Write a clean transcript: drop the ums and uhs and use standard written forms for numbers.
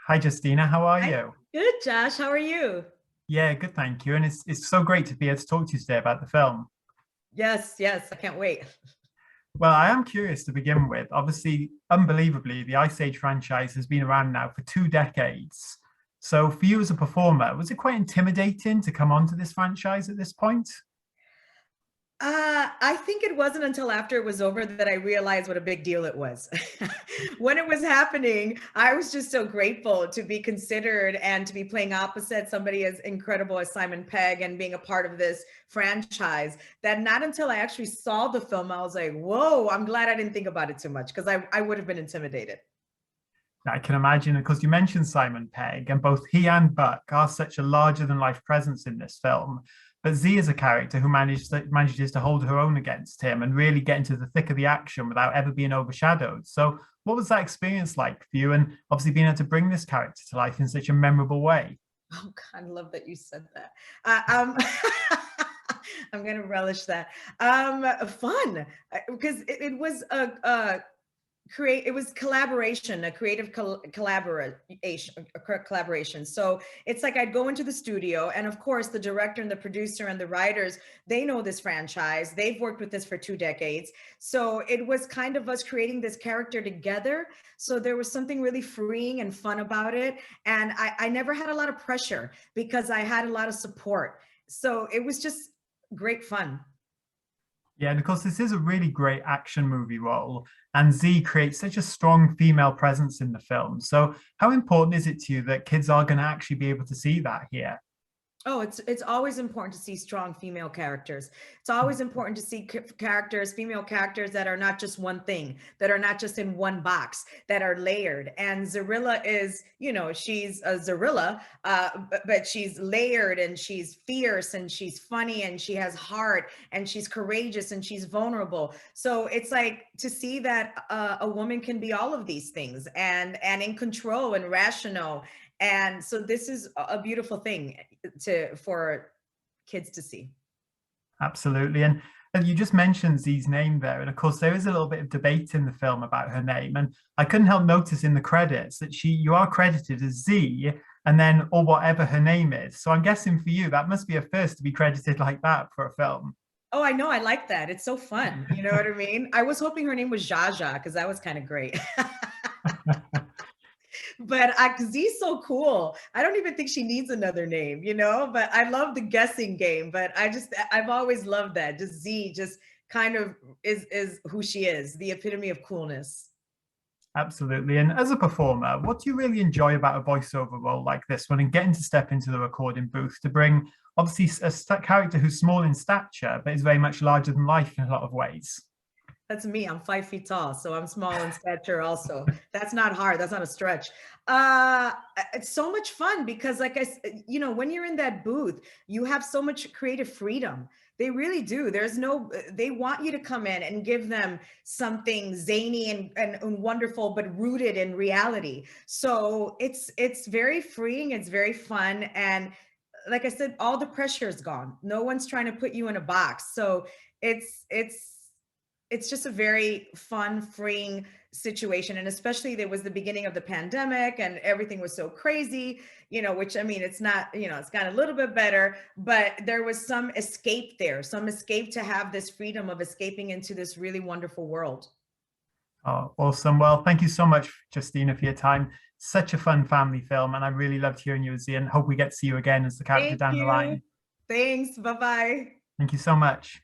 Hi, Justina. How are Hi. you? Good, Josh. How are you? Yeah, good, thank you. And it's so great to be able to talk to you today about the film. Yes, yes. I can't wait. Well, I am curious to begin with. Obviously, unbelievably, the Ice Age franchise has been around now for 2 decades. So, for you as a performer, was it quite intimidating to come onto this franchise at this point? I think it wasn't until after it was over that I realized what a big deal it was. When it was happening, I was just so grateful to be considered and to be playing opposite somebody as incredible as Simon Pegg and being a part of this franchise that not until I actually saw the film, I was like, whoa, I'm glad I didn't think about it too much because I would have been intimidated. I can imagine, because you mentioned Simon Pegg, and both he and Buck are such a larger than life presence in this film. But Z is a character who manages to hold her own against him and really get into the thick of the action without ever being overshadowed. So, what was that experience like for you? And obviously, being able to bring this character to life in such a memorable way. Oh God, I love that you said that. I'm gonna relish that. Fun because it was a create it was collaboration, a creative collaboration. So it's like I'd go into the studio, and of course the director and the producer and the writers, they know this franchise, they've worked with this for 2 decades, so it was kind of us creating this character together. So there was something really freeing and fun about it, and I never had a lot of pressure because I had a lot of support, so it was just great fun. Yeah, and of course, this is a really great action movie role, and Z creates such a strong female presence in the film. So, how important is it to you that kids are going to actually be able to see that here? Oh, it's always important to see strong female characters. It's always important to see characters, female characters that are not just one thing, that are not just in one box, that are layered. And Zarilla is, she's a Zarilla, but she's layered and she's fierce and she's funny and she has heart and she's courageous and she's vulnerable. So it's like to see that a woman can be all of these things and in control and rational. And so this is a beautiful thing to for kids to see. Absolutely. And you just mentioned Z's name there. And of course, there is a little bit of debate in the film about her name. And I couldn't help notice in the credits that you are credited as Z and then or whatever her name is. So I'm guessing for you, that must be a first to be credited like that for a film. Oh, I know. I like that. It's so fun. You know what I mean? I was hoping her name was Jaja because that was kind of great. But Z's so cool. I don't even think she needs another name, but I love the guessing game. But I've always loved that. Just Z just kind of is who she is, the epitome of coolness. Absolutely. And as a performer, what do you really enjoy about a voiceover role like this one and getting to step into the recording booth to bring obviously a character who's small in stature, but is very much larger than life in a lot of ways? That's me. I'm 5 feet tall, so I'm small in stature also. That's not hard. That's not a stretch. It's so much fun because, like when you're in that booth, you have so much creative freedom. They really do. They want you to come in and give them something zany and wonderful, but rooted in reality. So it's very freeing. It's very fun. And like I said, all the pressure is gone. No one's trying to put you in a box. So it's it's just a very fun, freeing situation. And especially there was the beginning of the pandemic and everything was so crazy, which I mean, it's not, it's got a little bit better, but there was some escape there, some escape to have this freedom of escaping into this really wonderful world. Oh, awesome. Well, thank you so much, Justina, for your time. Such a fun family film, and I really loved hearing you as Z and hope we get to see you again as the character Thank down the you. line. Thanks. Bye bye. Thank you so much.